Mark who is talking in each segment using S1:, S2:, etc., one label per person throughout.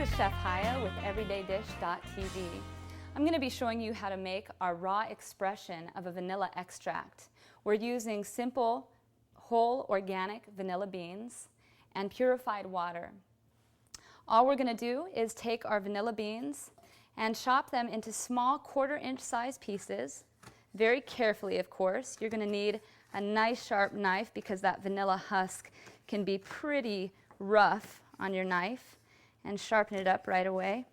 S1: is Chef Haya with EverydayDish.tv. I'm going to be showing you how to make our raw expression of a vanilla extract. We're using simple, whole, organic vanilla beans and purified water. All we're going to do is take our vanilla beans and chop them into small 1/4-inch size pieces, very carefully, of course. You're going to need a nice sharp knife because that vanilla husk can be pretty rough on your knife, and sharpen it up right away.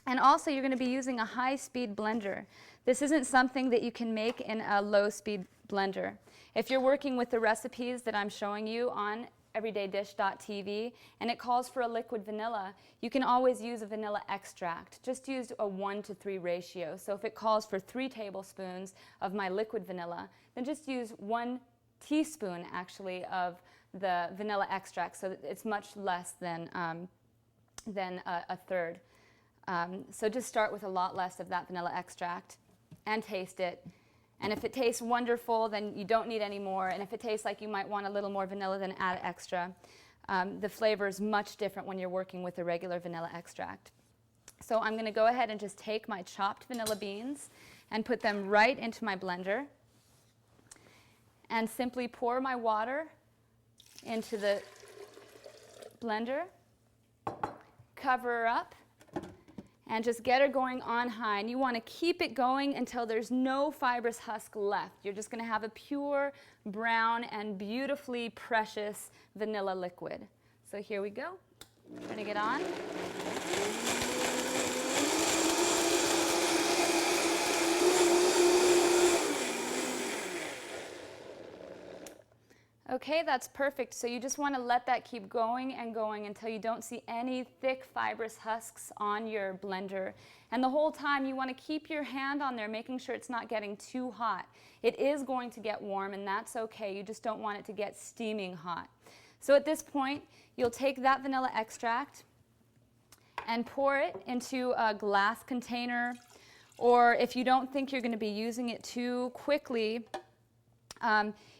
S1: And also you're going to be using a high-speed blender. This isn't something that you can make in a low-speed blender. If you're working with the recipes that I'm showing you on EverydayDish.tv and it calls for a liquid vanilla, you can always use a vanilla extract. Just use a 1:3 ratio. So if it calls for 3 tablespoons of my liquid vanilla, then just use 1 teaspoon actually of the vanilla extract, so that it's much less than a third. So just start with a lot less of that vanilla extract and taste it. And if it tastes wonderful, then you don't need any more. And if it tastes like you might want a little more vanilla, then add extra. The flavor is much different when you're working with a regular vanilla extract. So I'm going to go ahead and just take my chopped vanilla beans and put them right into my blender and simply pour my water into the blender, cover her up, and just get her going on high. And you want to keep it going until there's no fibrous husk left. You're just going to have a pure brown and beautifully precious vanilla liquid. So here we go. Turn it on. Okay, that's perfect. So you just want to let that keep going and going until you don't see any thick fibrous husks on your blender. And the whole time you want to keep your hand on there, making sure it's not getting too hot. It is going to get warm, and that's okay. You just don't want it to get steaming hot. So at this point, you'll take that vanilla extract and pour it into a glass container, or if you don't think you're going to be using it too quickly,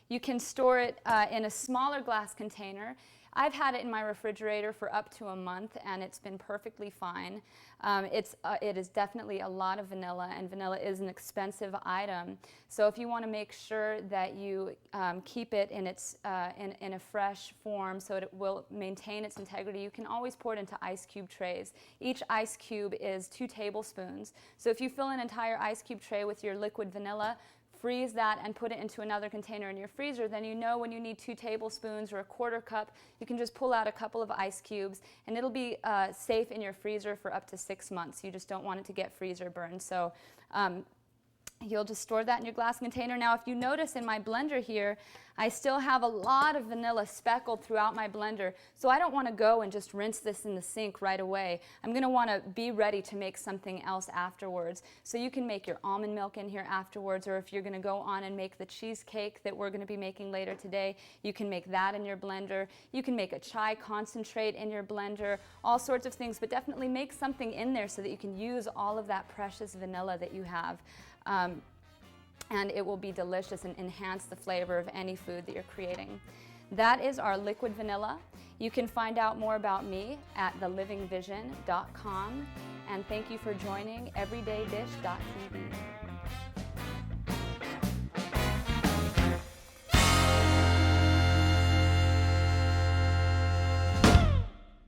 S1: you can store it in a smaller glass container. I've had it in my refrigerator for up to a month, and it's been perfectly fine. It is definitely a lot of vanilla, and vanilla is an expensive item. So if you want to make sure that you keep it in a fresh form so it will maintain its integrity, you can always pour it into ice cube trays. Each ice cube is 2 tablespoons. So if you fill an entire ice cube tray with your liquid vanilla, freeze that and put it into another container in your freezer, then you know when you need 2 tablespoons or a 1/4 cup, you can just pull out a couple of ice cubes and it'll be safe in your freezer for up to 6 months. You just don't want it to get freezer burned. So you'll just store that in your glass container. Now, if you notice in my blender here, I still have a lot of vanilla speckled throughout my blender, so I don't want to go and just rinse this in the sink right away. I'm going to want to be ready to make something else afterwards. So you can make your almond milk in here afterwards, or if you're going to go on and make the cheesecake that we're going to be making later today, you can make that in your blender. You can make a chai concentrate in your blender, all sorts of things, but definitely make something in there so that you can use all of that precious vanilla that you have. And it will be delicious and enhance the flavor of any food that you're creating. That is our liquid vanilla. You can find out more about me at thelivingvision.com. And thank you for joining EverydayDish.tv.